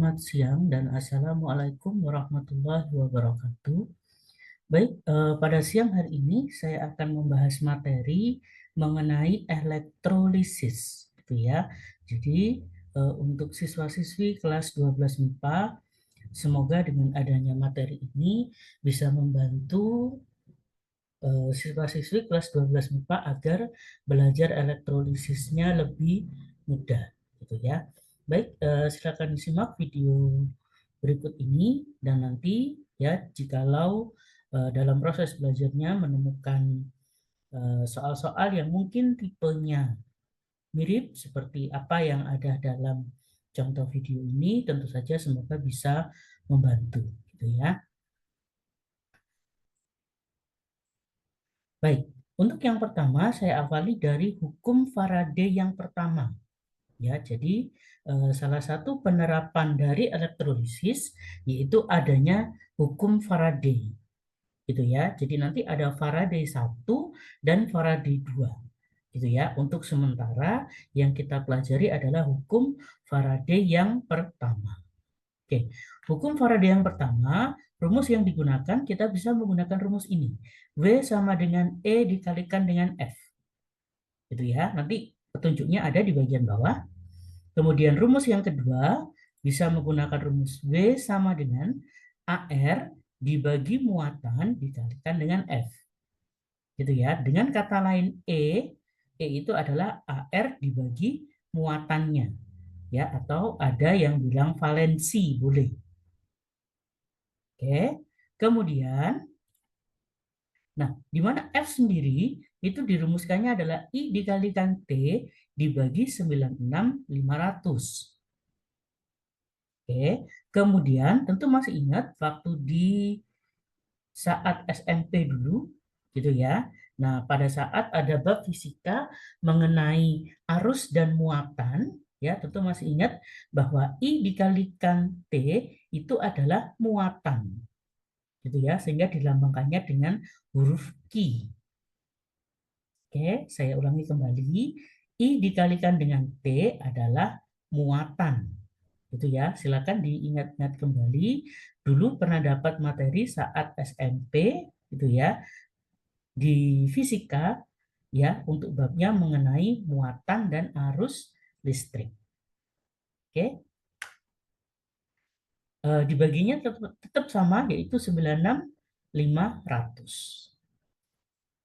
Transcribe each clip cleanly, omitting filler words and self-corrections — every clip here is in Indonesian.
selamat siang dan Assalamualaikum warahmatullahi wabarakatuh. Baik, pada siang hari ini saya akan membahas materi mengenai elektrolisis, gitu ya. Jadi, untuk siswa-siswi kelas 12 MIPA, semoga dengan adanya materi ini bisa membantu siswa-siswi kelas 12 MIPA agar belajar elektrolisisnya lebih mudah, gitu ya. Baik, silakan disimak video berikut ini dan nanti ya jikalau dalam proses belajarnya menemukan soal-soal yang mungkin tipenya mirip seperti apa yang ada dalam contoh video ini, tentu saja semoga bisa membantu, gitu ya. Baik, untuk yang pertama saya awali dari hukum Faraday yang pertama. Ya, jadi salah satu penerapan dari elektrolisis yaitu adanya hukum Faraday. Gitu ya. Jadi nanti ada Faraday 1 dan Faraday 2. Gitu ya. Untuk sementara yang kita pelajari adalah hukum Faraday yang pertama. Oke, hukum Faraday yang pertama, rumus yang digunakan kita bisa menggunakan rumus ini. W sama dengan E dikalikan dengan F. Gitu ya. Nanti petunjuknya ada di bagian bawah. Kemudian rumus yang kedua bisa menggunakan rumus W sama dengan AR dibagi muatan dikalikan dengan F. Gitu ya. Dengan kata lain E itu adalah AR dibagi muatannya. Ya, atau ada yang bilang valensi, boleh. Oke. Kemudian nah, di mana F sendiri itu dirumuskannya adalah I dikalikan T dibagi 96.500. Oke, kemudian tentu masih ingat waktu di saat SMP dulu, gitu ya. Nah, pada saat ada bab fisika mengenai arus dan muatan, ya tentu masih ingat bahwa I dikalikan T itu adalah muatan, gitu ya, sehingga dilambangkannya dengan huruf Q. Oke, saya ulangi kembali. I dikalikan dengan T adalah muatan. Itu ya, silakan diingat-ingat kembali. Dulu pernah dapat materi saat SMP, gitu ya, di fisika, ya, untuk babnya mengenai muatan dan arus listrik. Oke, dibaginya tetap sama, yaitu 96.500.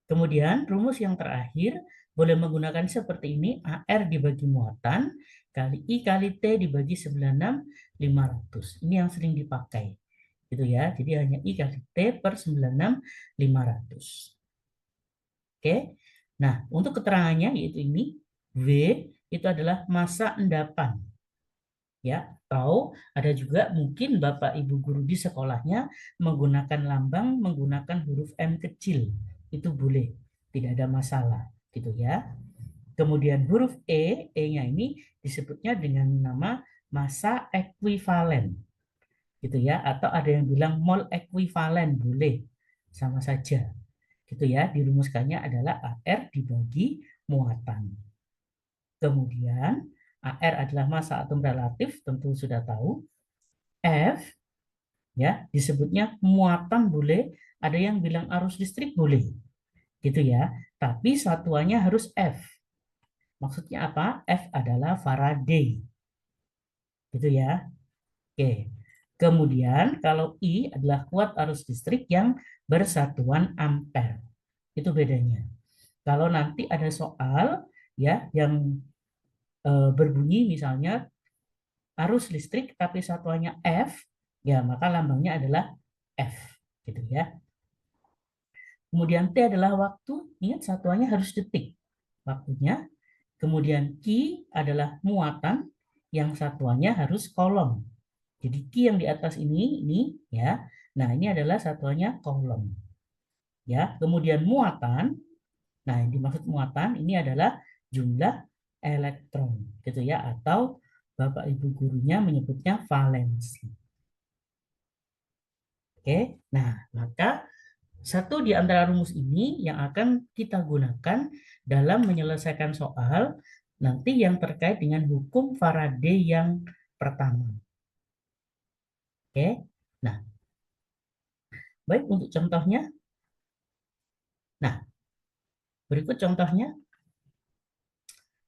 Kemudian rumus yang terakhir boleh menggunakan seperti ini, AR dibagi muatan kali I kali T dibagi 96.500. Ini yang sering dipakai. Gitu ya. Jadi hanya I kali T per 96.500. Oke. Nah, untuk keterangannya yaitu ini, W itu adalah massa endapan. Ya, atau ada juga mungkin Bapak Ibu guru di sekolahnya menggunakan lambang menggunakan huruf M kecil. Itu boleh, tidak ada masalah, gitu ya. Kemudian huruf E-nya ini disebutnya dengan nama massa ekuivalen, gitu ya. Atau ada yang bilang mol ekuivalen, boleh, sama saja, gitu ya. Dirumuskannya adalah AR dibagi muatan. Kemudian AR adalah massa atom relatif, tentu sudah tahu. F ya disebutnya muatan boleh, ada yang bilang arus listrik boleh, gitu ya. Tapi satuannya harus F. Maksudnya apa? F adalah Faraday. Gitu ya. Oke. Kemudian kalau I adalah kuat arus listrik yang bersatuan ampere. Itu bedanya. Kalau nanti ada soal ya yang berbunyi misalnya arus listrik tapi satuannya F, ya maka lambangnya adalah F, gitu ya. Kemudian T adalah waktu, ingat satuannya harus detik waktunya. Kemudian Q adalah muatan, yang satuannya harus kolom. Jadi Q yang di atas ini ya. Nah, ini adalah satuannya kolom. Ya, kemudian muatan. Nah, yang dimaksud muatan ini adalah jumlah elektron, gitu ya, atau Bapak Ibu gurunya menyebutnya valensi. Oke, nah maka satu di antara rumus ini yang akan kita gunakan dalam menyelesaikan soal nanti yang terkait dengan hukum Faraday yang pertama. Oke. Nah, baik untuk contohnya. Nah, berikut contohnya.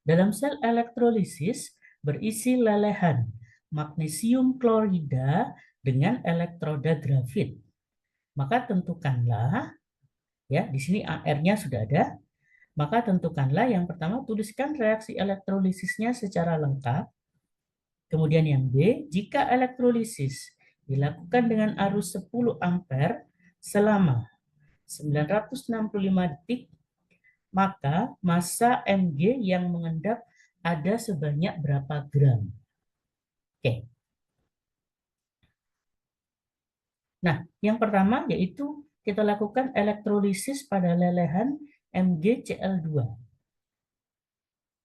Dalam sel elektrolisis berisi lelehan magnesium klorida dengan elektroda grafit. Maka tentukanlah, ya, di sini AR-nya sudah ada. Maka tentukanlah yang pertama, tuliskan reaksi elektrolisisnya secara lengkap. Kemudian yang B, jika elektrolisis dilakukan dengan arus 10 ampere selama 965 detik, maka massa Mg yang mengendap ada sebanyak berapa gram? Oke. Nah, yang pertama yaitu kita lakukan elektrolisis pada lelehan MgCl2.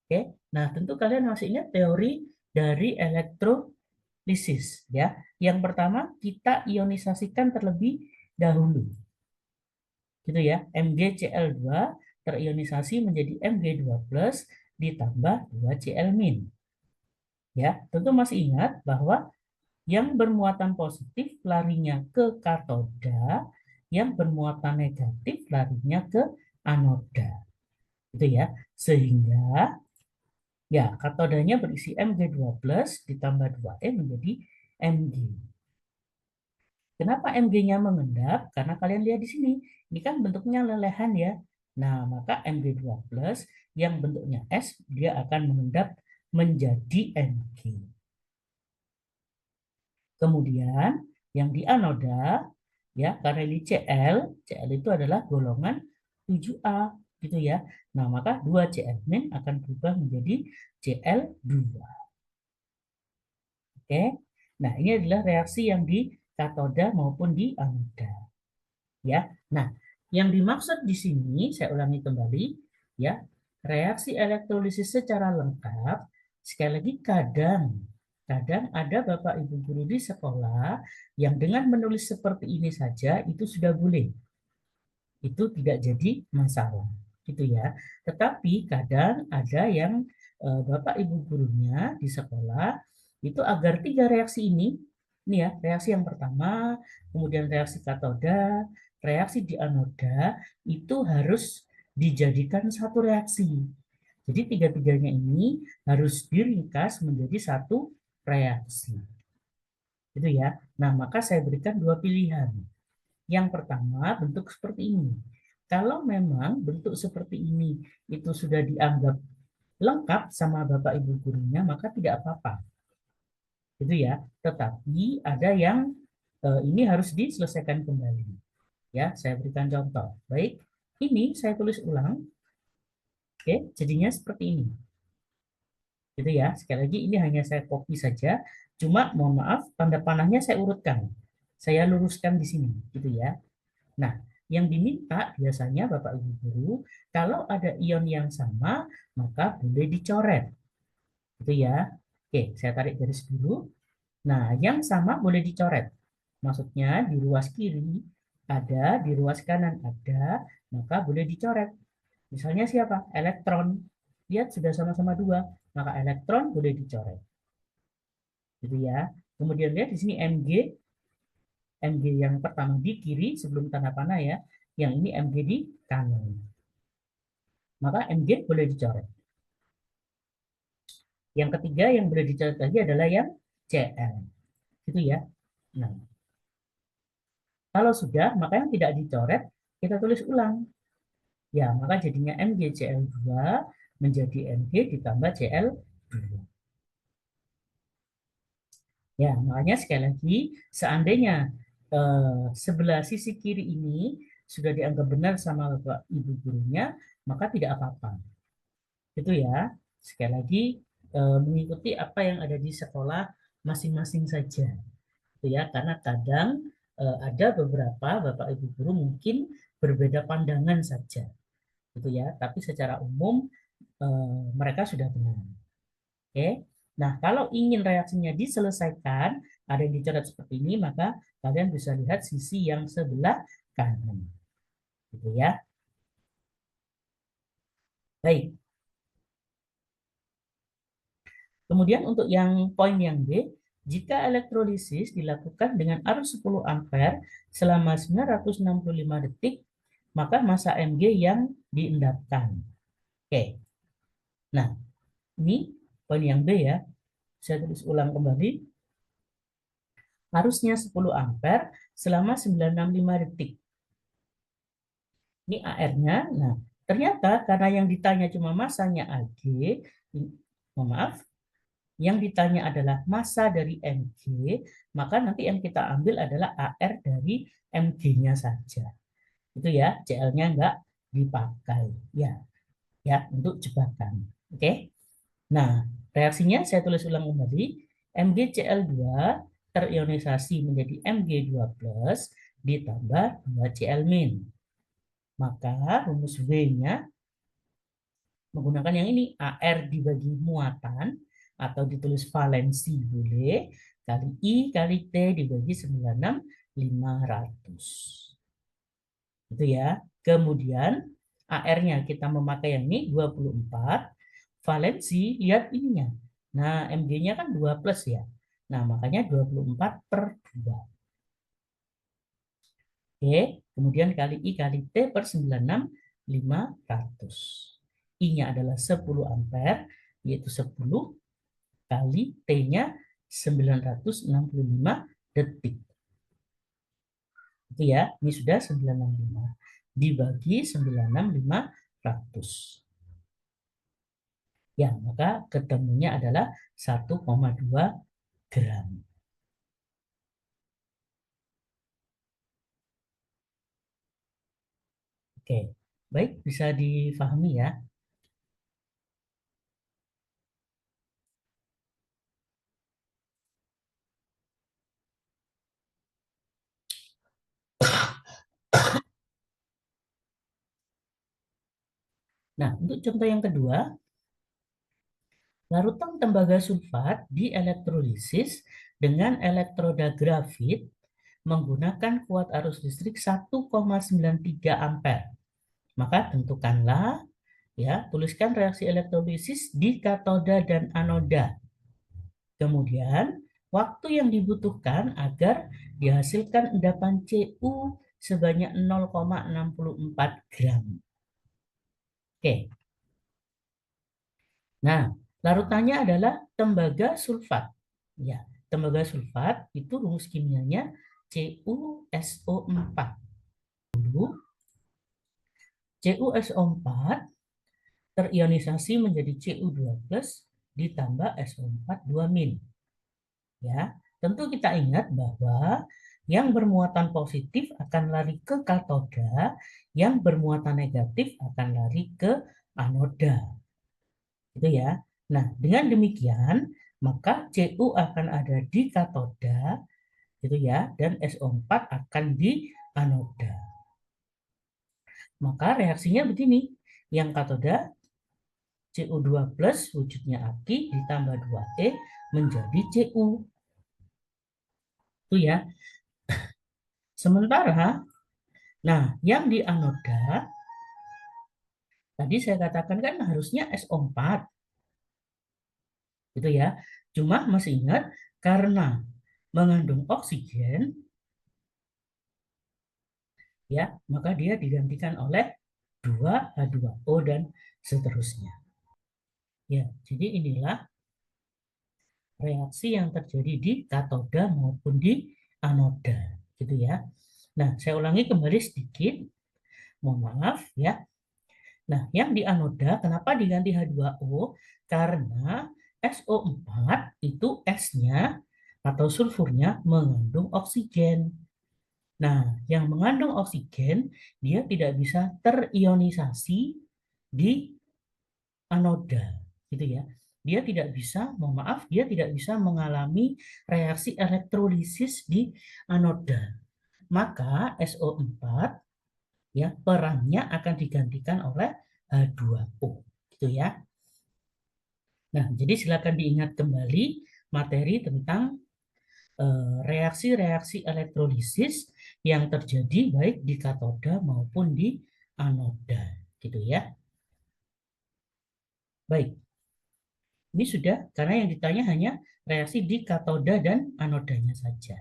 Oke. Nah, tentu kalian masih ingat teori dari elektrolisis, ya. Yang pertama kita ionisasikan terlebih dahulu. Gitu ya. MgCl2 terionisasi menjadi Mg2+ ditambah 2Cl-. Ya, tentu masih ingat bahwa yang bermuatan positif larinya ke katoda, yang bermuatan negatif larinya ke anoda. Gitu ya. Sehingga ya katodanya berisi Mg2+ ditambah 2E menjadi Mg. Kenapa Mg-nya mengendap? Karena kalian lihat di sini, ini kan bentuknya lelehan ya. Nah, maka Mg2+ yang bentuknya S, dia akan mengendap menjadi Mg. Kemudian yang di anoda, ya, karena ini Cl, Cl itu adalah golongan 7A, gitu ya. Nah, maka 2Cl- akan berubah menjadi Cl2. Oke. Nah, ini adalah reaksi yang di katoda maupun di anoda. Ya. Nah, yang dimaksud di sini saya ulangi kembali, ya. Reaksi elektrolisis secara lengkap, sekali lagi kadang ada Bapak Ibu guru di sekolah yang dengan menulis seperti ini saja itu sudah boleh. Itu tidak jadi masalah, gitu ya. Tetapi kadang ada yang Bapak Ibu gurunya di sekolah itu agar 3 reaksi ini ya, reaksi yang pertama, kemudian reaksi katoda, reaksi di anoda itu harus dijadikan satu reaksi. Jadi tiga-tiganya ini harus diringkas menjadi satu reaksi. Gitu ya. Nah, maka saya berikan 2 pilihan. Yang pertama, bentuk seperti ini. Kalau memang bentuk seperti ini itu sudah dianggap lengkap sama Bapak Ibu gurunya, maka tidak apa-apa. Gitu ya. Tetapi ada yang ini harus diselesaikan kembali. Ya, saya berikan contoh. Baik, ini saya tulis ulang. Oke, jadinya seperti ini. Gitu ya. Sekali lagi ini hanya saya copy saja. Cuma mohon maaf, tanda panahnya saya urutkan. Saya luruskan di sini, gitu ya. Nah, yang diminta biasanya Bapak Ibu guru, kalau ada ion yang sama, maka boleh dicoret. Gitu ya. Oke, saya tarik garis dulu. Nah, yang sama boleh dicoret. Maksudnya di ruas kiri ada, di ruas kanan ada, maka boleh dicoret. Misalnya siapa? Elektron. Lihat sudah sama-sama 2, maka elektron boleh dicoret. Gitu ya. Kemudian lihat di sini Mg, Mg yang pertama di kiri sebelum tanda panah ya. Yang ini Mg di kanan. Maka Mg boleh dicoret. Yang ketiga yang boleh dicoret lagi adalah yang Cl. Gitu ya. Nah, kalau sudah, maka yang tidak dicoret kita tulis ulang. Ya, maka jadinya MgCl2 menjadi Mg ditambah Cl2. Ya, makanya sekali lagi, seandainya sebelah sisi kiri ini sudah dianggap benar sama Bapak Ibu gurunya, maka tidak apa-apa. Itu ya. Sekali lagi mengikuti apa yang ada di sekolah masing-masing saja. Itu ya, karena kadang ada beberapa Bapak Ibu guru mungkin berbeda pandangan saja. Gitu ya, tapi secara umum mereka sudah benar. Oke. Nah, kalau ingin reaksinya diselesaikan, ada yang dicoret seperti ini, maka kalian bisa lihat sisi yang sebelah kanan. Gitu ya. Baik. Kemudian untuk yang poin yang B, Jika elektrolisis dilakukan dengan arus 10 ampere selama 965 detik, maka massa Mg yang diendapkan. Oke. Nah, ini poin yang B ya. Saya tulis ulang kembali. Arusnya 10 ampere selama 965 detik. Ini AR-nya. Nah, ternyata karena yang ditanya cuma massanya Ag, maaf, yang ditanya adalah massa dari Mg, maka nanti yang kita ambil adalah AR dari Mg-nya saja. Itu ya, Cl-nya enggak dipakai. Ya, untuk jebakan. Oke. Nah, reaksinya saya tulis ulang kembali. MgCl2 terionisasi menjadi Mg2+ ditambah 2Cl-. Maka rumus W-nya menggunakan yang ini, AR dibagi muatan, atau ditulis valensi boleh, kali I kali T dibagi 96.500. Itu ya. Kemudian AR-nya kita memakai yang ini 24. Valensi, lihat ininya. Nah, Mg-nya kan 2+ ya. Nah, makanya 24 per 2. Oke, kemudian kali I kali T per 96.500. I-nya adalah 10 ampere, yaitu 10 kali T-nya 965 detik. Itu ya, ini sudah 965. Dibagi 96.500. Ya, maka ketemunya adalah 1,2 gram. Oke, baik, bisa difahami ya. Nah, untuk contoh yang kedua, larutan tembaga sulfat dielektrolisis dengan elektroda grafit menggunakan kuat arus listrik 1,93 ampere. Maka tentukanlah, ya, tuliskan reaksi elektrolisis di katoda dan anoda. Kemudian, waktu yang dibutuhkan agar dihasilkan endapan Cu sebanyak 0,64 gram. Oke. Nah, larutannya adalah tembaga sulfat. Ya, tembaga sulfat itu rumus kimianya CuSO4. CuSO4 terionisasi menjadi Cu2+ ditambah SO4 2-. Ya, tentu kita ingat bahwa yang bermuatan positif akan lari ke katoda, yang bermuatan negatif akan lari ke anoda. Itu ya. Nah, dengan demikian, maka Cu akan ada di katoda, gitu ya, dan SO4 akan di anoda. Maka reaksinya begini, yang katoda Cu2+ wujudnya Ag ditambah 2E menjadi Cu. Itu ya. Sementara, nah, yang di anoda, tadi saya katakan kan harusnya SO4. Gitu ya. Cuma masih ingat, karena mengandung oksigen, ya, maka dia digantikan oleh 2H2O dan seterusnya. Ya, jadi inilah reaksi yang terjadi di katoda maupun di anoda, gitu ya. Nah, saya ulangi kembali sedikit. Mohon maaf ya. Nah, yang di anoda kenapa diganti H2O? Karena SO4 itu S-nya atau sulfurnya mengandung oksigen. Nah, yang mengandung oksigen dia tidak bisa terionisasi di anoda, gitu ya. Dia tidak bisa, mohon maaf, dia tidak bisa mengalami reaksi elektrolisis di anoda. Maka SO4 ya perannya akan digantikan oleh H2O, gitu ya. Nah, jadi silakan diingat kembali materi tentang reaksi-reaksi elektrolisis yang terjadi baik di katoda maupun di anoda, gitu ya. Baik. Ini sudah, karena yang ditanya hanya reaksi di katoda dan anodanya saja.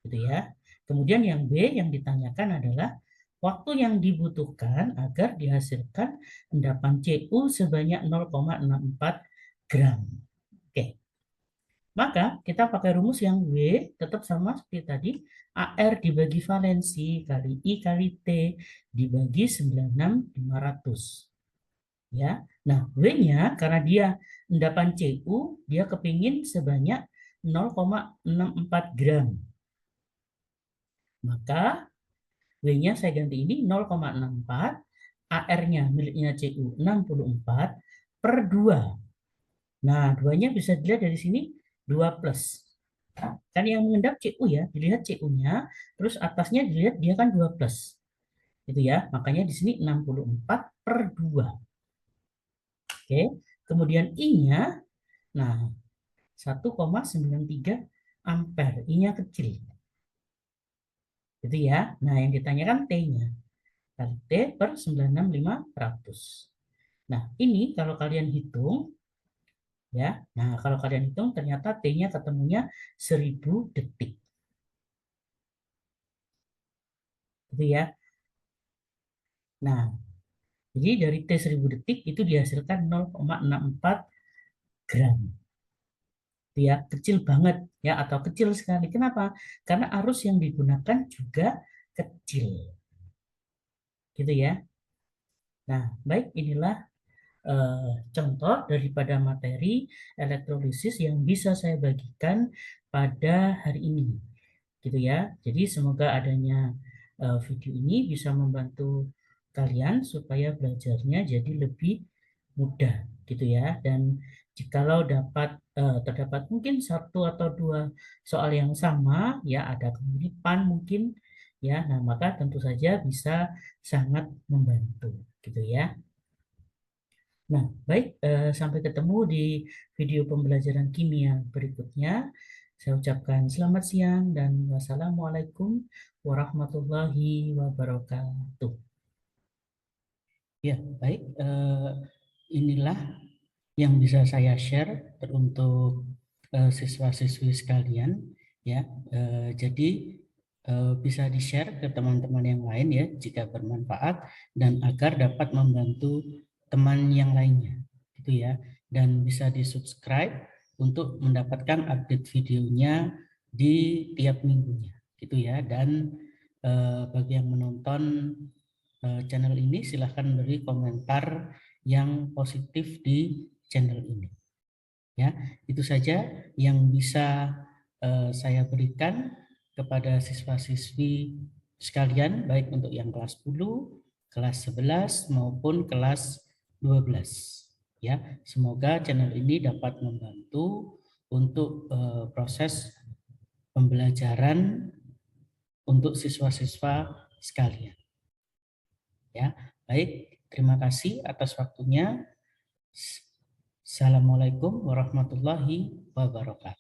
Gitu ya. Kemudian yang B yang ditanyakan adalah waktu yang dibutuhkan agar dihasilkan endapan Cu sebanyak 0,64 gram. Oke. Maka kita pakai rumus yang W tetap sama seperti tadi. AR dibagi valensi kali I kali T dibagi 96.500. Ya. Nah, W-nya karena dia endapan Cu, dia kepingin sebanyak 0,64 gram. Maka W-nya saya ganti ini 0,64, AR-nya miliknya Cu 64 per 2. Nah, 2-nya bisa dilihat dari sini 2 plus. Kan yang mengendap Cu ya, dilihat Cu-nya, terus atasnya dilihat dia kan 2 plus. Gitu ya, makanya di sini 64 per 2. Oke, kemudian I-nya, nah 1,93 ampere, I-nya kecil. Gitu ya, nah yang ditanyakan T-nya. Kali T per 96.500. Nah, ini kalau kalian hitung, ya, nah kalau kalian hitung ternyata T-nya ketemunya 1000 detik. Gitu ya. Nah, jadi dari T 1000 detik itu dihasilkan 0,64 gram. Itu ya, kecil banget ya atau kecil sekali. Kenapa? Karena arus yang digunakan juga kecil. Gitu ya. Nah, baik inilah contoh daripada materi elektrolisis yang bisa saya bagikan pada hari ini. Gitu ya. Jadi semoga adanya video ini bisa membantu kalian supaya belajarnya jadi lebih mudah gitu ya. Dan jikalau terdapat mungkin satu atau dua soal yang sama ya ada kemiripan mungkin ya. Nah, maka tentu saja bisa sangat membantu gitu ya. Nah, baik, sampai ketemu di video pembelajaran kimia berikutnya. Saya ucapkan selamat siang dan wassalamualaikum warahmatullahi wabarakatuh. Ya, baik, inilah yang bisa saya share untuk siswa-siswi sekalian. Ya, jadi bisa di-share ke teman-teman yang lain ya jika bermanfaat dan agar dapat membantu teman yang lainnya gitu ya, dan bisa di-subscribe untuk mendapatkan update videonya di tiap minggunya gitu ya. Dan bagi yang menonton channel ini silahkan beri komentar yang positif di channel ini ya. Itu saja yang bisa saya berikan kepada siswa-siswi sekalian, baik untuk yang kelas 10, kelas 11 maupun kelas 12 ya. Semoga channel ini dapat membantu untuk proses pembelajaran untuk siswa-siswa sekalian ya. Baik, terima kasih atas waktunya. Assalamualaikum warahmatullahi wabarakatuh.